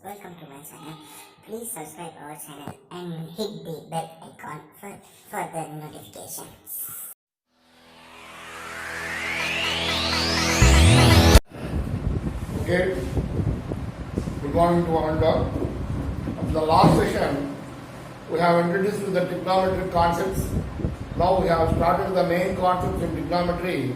welcome to my channel. Please subscribe our channel and hit the bell icon for further notifications. Okay, good morning to all and all. In the last session, we have introduced to the trigonometric concepts. Now we have started the main concepts in trigonometry.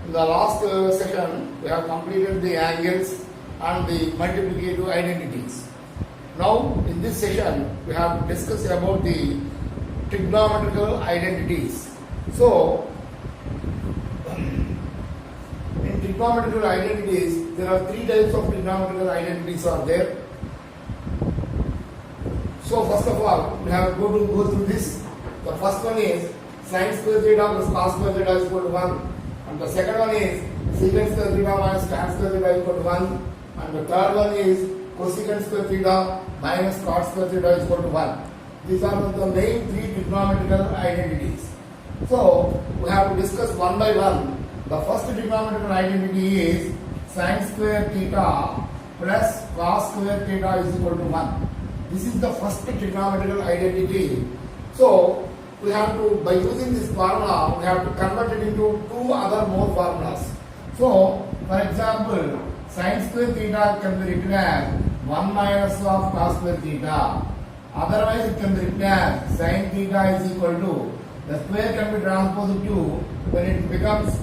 In the last session, we have completed the angles and the multiplicative identities. Now, in this session, we have discussed about the trigonometrical identities. So, in trigonometrical identities, there are three types of trigonometrical identities are there. So, first of all, we have to go through this. The first one is sin square theta plus cos square theta is equal to 1. And the second one is secant square theta minus tan square theta is equal to 1. And the third one is cosecant square theta minus cot square theta is equal to 1. These are the main three trigonometrical identities. So, we have to discuss one by one. The first trigonometrical identity is sin square theta plus cos square theta is equal to 1. This is the first trigonometrical identity. So, we have to, by using this formula, we have to convert it into two other more formulas. So, for example, sin square theta can be written as 1 minus of cos square theta. Otherwise, it can be written as sin theta is equal to, the square can be transposed to, when it becomes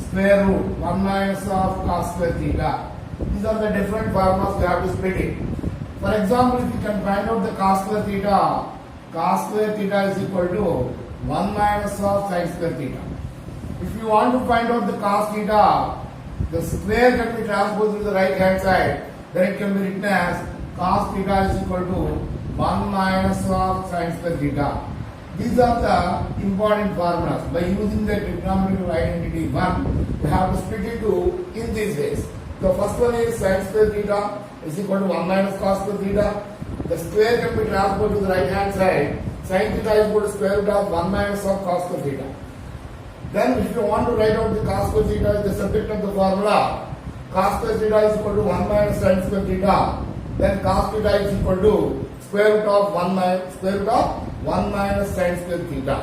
square root 1 minus of cos square theta. These are the different formulas we have to split it. For example, if you can find out the cos square theta is equal to 1 minus of sin square theta. If you want to find out the cos theta, the square can be transposed to the right hand side. Then it can be written as cos theta is equal to 1 minus of sin square theta. These are the important formulas. By using the trigonometrical identity 1, we have to split it in these ways. The first one is sin square theta is equal to 1 minus cos square theta. The square can be transposed to the right hand side. Sin theta is equal to square root of 1 minus of cos square theta. Then if you want to write out the cos square theta as the subject of the formula, cos square theta is equal to 1 minus sin square theta. Then cos theta is equal to square root of 1 minus sin square theta.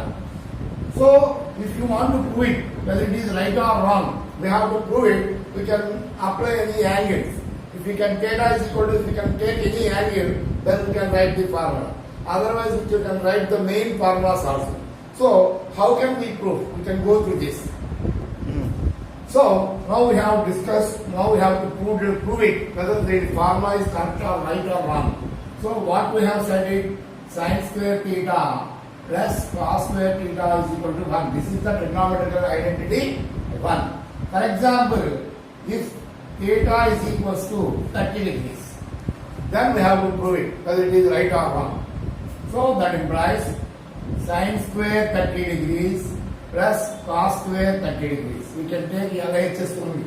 So if you want to prove it, whether it is right or wrong, we have to prove it. We can apply any angles. If we can theta is equal to, if we can take any angle, then we can write the formula. Otherwise, we can write the main formulas also. So, how can we prove? We can go through this. So, now we have discussed, now we have to prove it, whether the formula is correct or right or wrong. So, what we have said is, sin square theta plus cos square theta is equal to 1. This is the trigonometrical identity 1. For example, if theta is equals to 30 degrees, then we have to prove it, whether it is right or wrong. So, that implies sin square 30 degrees plus cos square 30 degrees. We can take LHS only.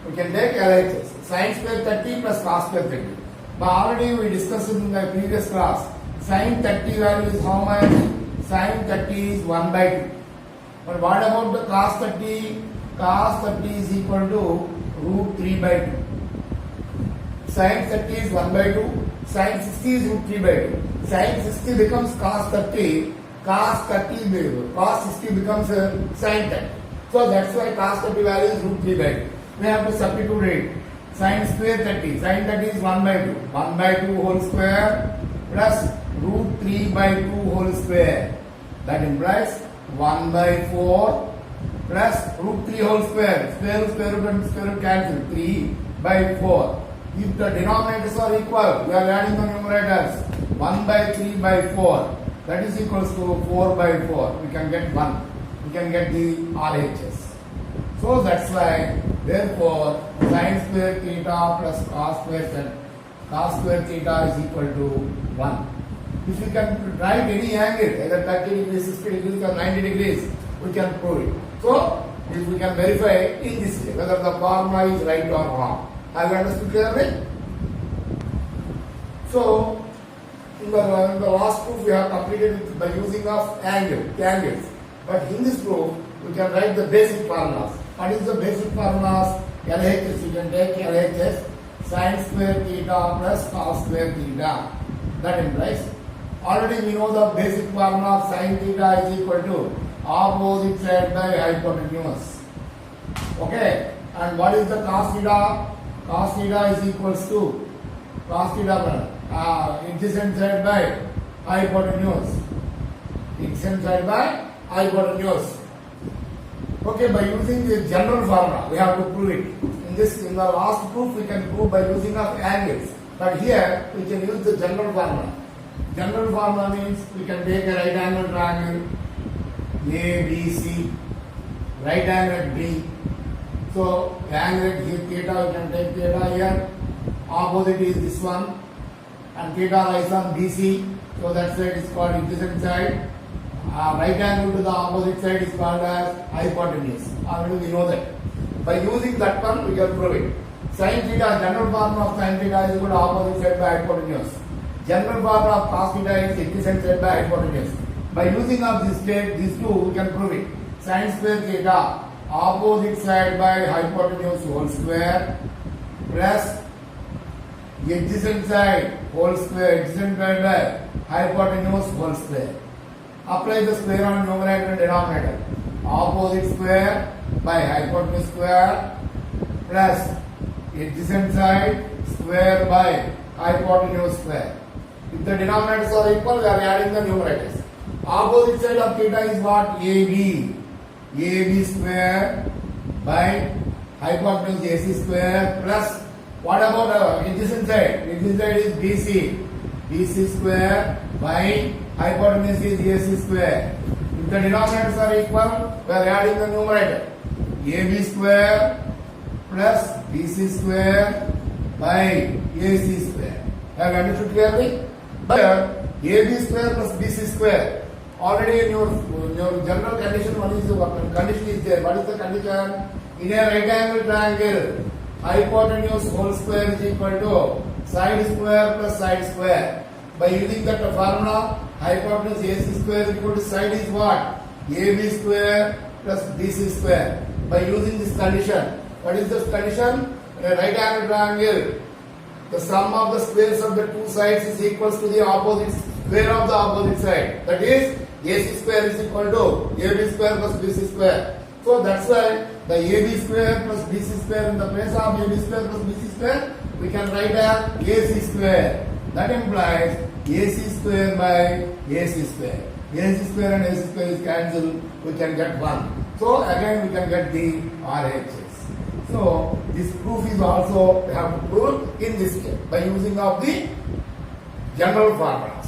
We can take LHS. Sin square 30 plus cos square 30. But already we discussed in the previous class. Sin 30 value is how much? Sin 30 is 1 by 2. But what about the cos 30? Cos 30 is equal to root 3 by 2. Sin 30 is 1 by 2. Sin 60 is root 3 by 2. Sin 60 becomes cos 30. Cos 60 becomes sin 30. So that's why cos 30 value is root 3 by 2. We have to substitute it. Sin square 30. Sin 30 is 1 by 2. 1 by 2 whole square plus root 3 by 2 whole square. That implies 1 by 4 plus root 3 whole square. Square root and square root cancel. 3 by 4. If the denominators are equal, we are adding the numerators. 1 by 3 by 4. That is equals to 4 by 4. We can get 1. We can get the RHS. So that's why, therefore, sin square theta plus cos square theta is equal to 1. If we can write any angle, either 30 degrees, 60 degrees or 90 degrees, we can prove it. So, we can verify in this way whether the formula is right or wrong. Have you understood clearly? So, in the last proof we have completed it by using of angles. But in this proof, we can write the basic formulas. What is the basic formulas? LHS, you can take LHS. sin square theta plus cos square theta. That implies, already we know the basic formula of sin theta is equal to opposite side by hypotenuse. Okay, and what is the cos theta? Cos theta is equals to cos theta adjacent side by hypotenuse. Adjacent side by hypotenuse. Okay, by using the general formula, we have to prove it. In the last proof, we can prove by using of angles. But here, we can use the general formula. General formula means we can take a right angle triangle ABC, right angle B. So, angle here theta, we can take theta here. Opposite is this one. And theta lies on BC. So, that side is called adjacent side. Right angle to the opposite side is called as hypotenuse. Already we know that. By using that one, we can prove it. Sin theta, general formula of sin theta is equal to opposite side by hypotenuse. General formula of cos theta is adjacent side by hypotenuse. By using of these two, we can prove it. Sin square theta, opposite side by hypotenuse whole square plus adjacent side whole square, adjacent side by hypotenuse whole square. Apply the square on numerator and denominator. Opposite square by hypotenuse square plus adjacent side square by hypotenuse square. If the denominators are equal, we are adding the numerators. Opposite side of theta is what? AB. AB square by hypotenuse AC square plus what about adjacent side? Adjacent side is BC. BC square by hypotenuse is AC square. If the denominators are equal, we are adding the numerator. AB square plus BC square by AC square. Have you understood clearly? But AB square plus BC square. Already in your general condition, one is the condition is there. What is the condition? In a right angle triangle, hypotenuse whole square is equal to side square plus side square. By using that formula, hypotenuse AC square is equal to side is what? AB square plus BC square. By using this condition, what is this condition? In a right angle triangle, the sum of the squares of the two sides is equals to the opposite square of the opposite side. That is, AC square is equal to AB square plus BC square. So that's why the AB square plus BC square in the place of AB square plus BC square, we can write as AC square. That implies AC square by AC square. AC square and AC square is cancelled, we can get 1. So again we can get the RHS. So this proof is also we have to prove in this case by using of the general formulas.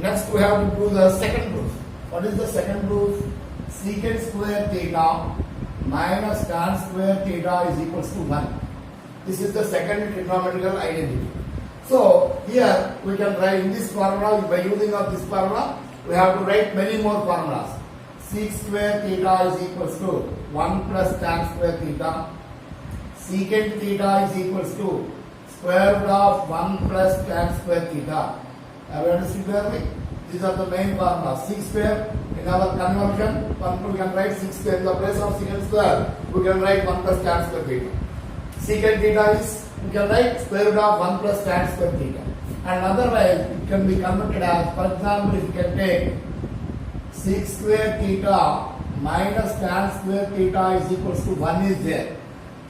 Next we have to prove the second proof. What is the second proof? Secant square theta minus tan square theta is equals to 1. This is the second trigonometrical identity. So here we can write in this formula, by using of this formula, we have to write many more formulas. Sec square theta is equals to 1 plus tan square theta. Secant theta is equals to square root of 1 plus tan square theta. Have you understood clearly? These are the main formulas. Sec square, in our conversion, we can write sec square in the place of secant square. We can write 1 plus tan square theta. Secant theta is, we can write square root of 1 plus tan square theta. And otherwise, it can be converted as, for example, if you can take sec square theta minus tan square theta is equals to 1 is there.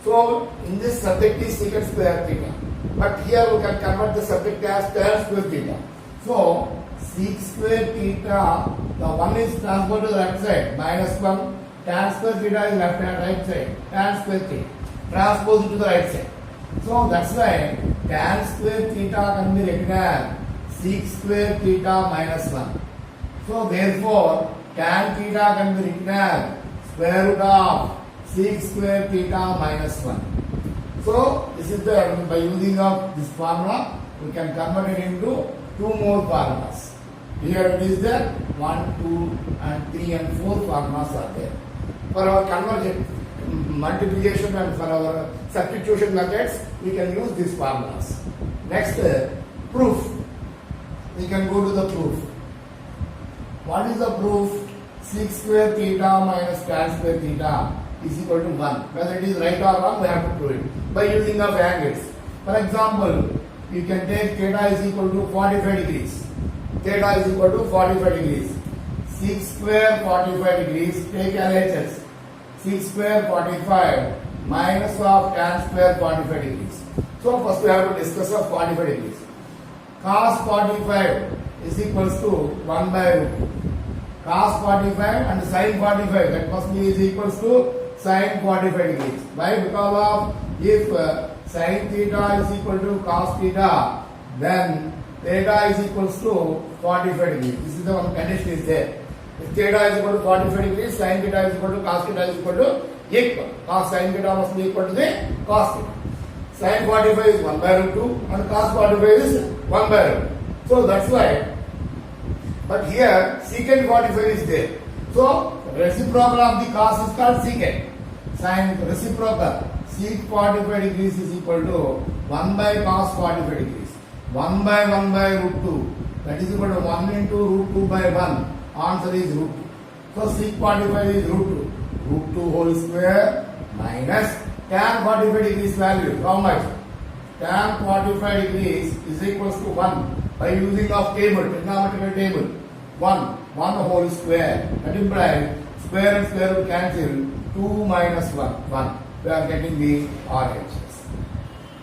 So, in this subject is secant square theta. But here we can convert the subject as tan square theta. So, sec square theta, the 1 is transferred to the left side, minus 1, tan square theta is left hand right side, tan square theta, transpose it to the right side. So that's why tan square theta can be written as sec square theta minus 1. So therefore, tan theta can be written as square root of sec square theta minus 1. So this is the, by using of this formula, we can convert it into two more formulas. Here it is there, 1, 2 and 3 and 4 formulas are there. For our conversion, multiplication and for our substitution methods, we can use these formulas. Next, proof. We can go to the proof. What is the proof? Sec square theta minus tan square theta is equal to 1. Whether it is right or wrong, we have to prove it by using of angles. For example, you can take theta is equal to 45 degrees. Theta is equal to 45 degrees. 6 square 45 degrees, take LHS. 6 square 45 minus of tan square 45 degrees. So first we have to discuss of 45 degrees. Cos 45 is equals to 1 by root 2. Cos 45 and sin 45, that must be is equals to sin 45 degrees. Why? Because of if sin theta is equal to cos theta, then theta is equals to 45 degrees. This is the one condition is there. If theta is equal to 45 degrees, sin theta is equal to cos theta is equal to equal. Cos sin theta must be equal to the cos theta. Sin 45 is 1 by root 2 and cos 45 is 1 by root 2. So that's why. But here secant 45 is there. So reciprocal of the cos is called secant. Sin reciprocal sec 45 degrees is equal to 1 by cos 45 degrees. 1 by root 2. That is equal to 1 into root 2 by 1. Answer is root 2. So sec 45 is root 2. Root 2 whole square minus tan 45 degrees value. How much? Tan 45 degrees is equals to 1 by using of table, trigonometrical table. 1 whole square. That implies square and square root cancel. 2 minus 1. We are getting the RHS.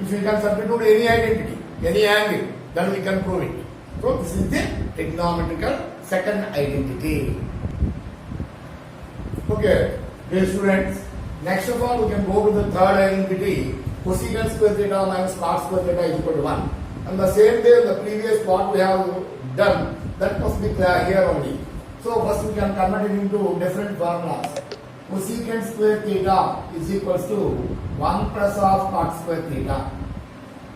If we can substitute any identity, any angle, then we can prove it. So this is the trigonometrical second identity. Okay, dear students, next of all we can go to the third identity. Cosecant square theta minus cos square theta is equal to 1. And the same way the previous part we have done, that must be clear here only. So first we can convert it into different formulas. Cosecant square theta is equals to 1 plus of cot square theta.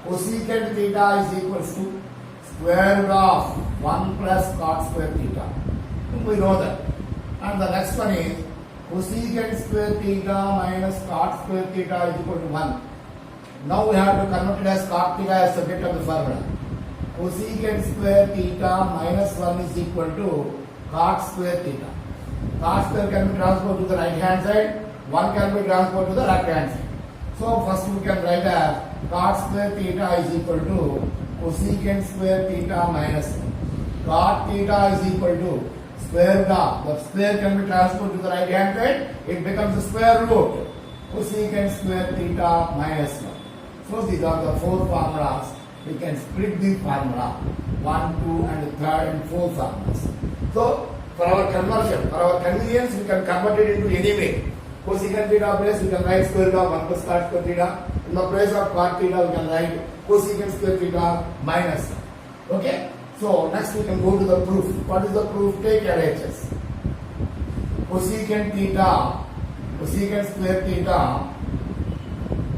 Cosecant theta is equals to square root of 1 plus cot square theta. We know that. And the next one is cosecant square theta minus cot square theta is equal to 1. Now we have to convert it as cot theta as subject of the formula. Cosecant square theta minus 1 is equal to cot square theta. Cot square can be transferred to the right hand side, 1 can be transferred to the left hand side. So first we can write as cot square theta is equal to cosecant square theta minus 1. Cot theta is equal to square root of, the square can be transferred to the right hand side, it becomes the square root. Cosecant square theta minus 1. So these are the four formulas. We can split the formula 1, 2 and 3rd and 4th formulas. So for our conversion, for our convenience, we can convert it into any way. Cosecant theta place, we can write square root of 1 plus cot square theta. In the place of cot theta, we can write cosecant square theta minus 1. Okay? So next we can go to the proof. What is the proof? Take LHS. Cosecant theta, cosecant square theta,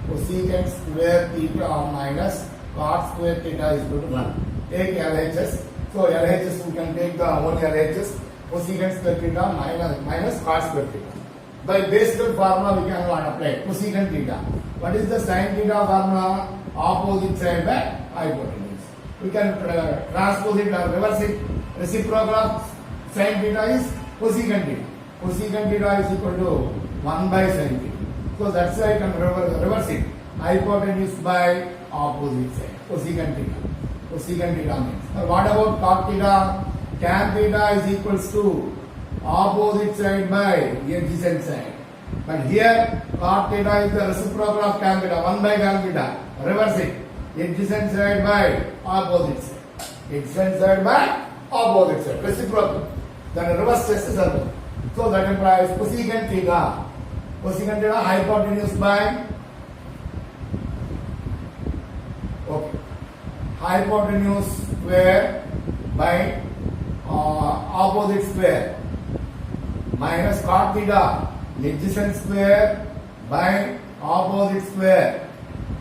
cosecant square theta minus cot square theta is equal to 1. Take LHS. So LHS we can take the one LHS. Cosecant square theta minus cot square theta. By basic formula we can apply cosecant theta. What is the sin theta formula? Opposite side by hypotenuse. We can transpose it or reverse it. Reciprocal of sin theta is cosecant theta. Cosecant theta is equal to 1 by sin theta. So that's why I can reverse it. Hypotenuse by opposite side. Cosecant theta. Cosecant theta means. But what about cot theta? Tan theta is equals to opposite side by adjacent side. But here cot theta is the reciprocal of tan theta. 1 by tan theta. Reverse it. Adjacent side by opposite side. Adjacent side by opposite side. Reciprocal. Then reverse test is done. So that implies cosecant theta. Cosecant theta hypotenuse by hypotenuse square by opposite square minus cot theta adjacent square by opposite square.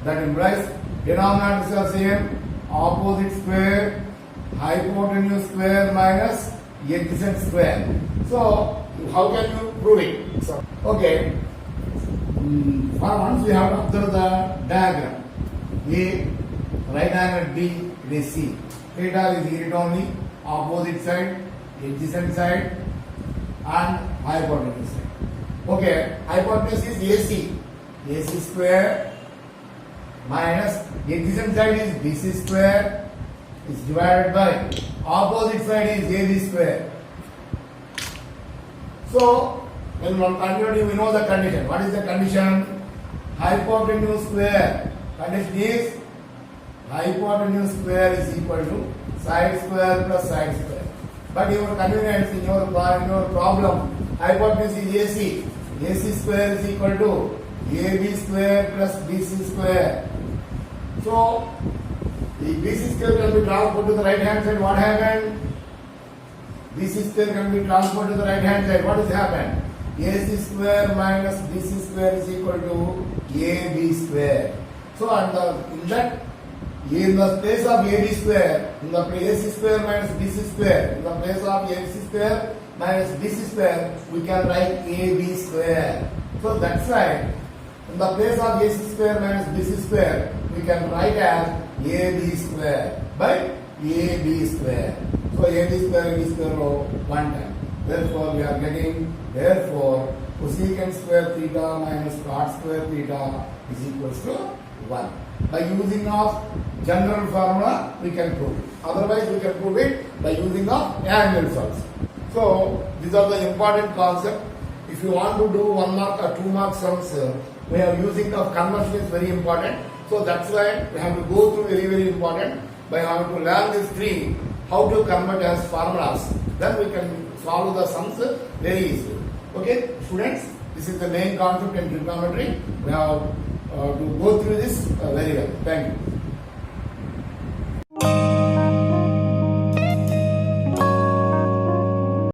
That implies denominators are same. Opposite square hypotenuse square minus adjacent square. So how can you prove it? So, okay. For once we have to observe the diagram. A right angle B, it is C. Theta is here only, opposite side, adjacent side and hypotenuse side. Okay, hypotenuse is AC. AC square minus adjacent side is BC square is divided by opposite side is AB square. So, when one continuity, we know the condition. What is the condition? Hypotenuse square. Condition is hypotenuse square is equal to side square plus side square. But your convenience in your problem, hypotenuse is AC. AC square is equal to AB square plus BC square. So, the BC square can be transferred to the right hand side. What happened? BC square can be transferred to the right hand side. What has happened? AC square minus BC square is equal to AB square. So, in the place of AB square, in the place AC square minus BC square, in the place of AC square minus BC square, we can write AB square. So that's why, in the place of AC square minus BC square, we can write as AB square by AB square. So AB square one time. Therefore, we are getting, therefore, cosecant square theta minus cot square theta is equals to 1. By using of general formula, we can prove it. Otherwise, we can prove it by using of angles also. So, these are the important concepts. If you want to do 1 mark or 2 mark sums, we are using of conversion is very important. So, that's why we have to go through very important. By having to learn these three, how to convert as formulas, then we can solve the sums very easily. Okay, students, this is the main concept in trigonometry. We have to go through this very well. Thank you.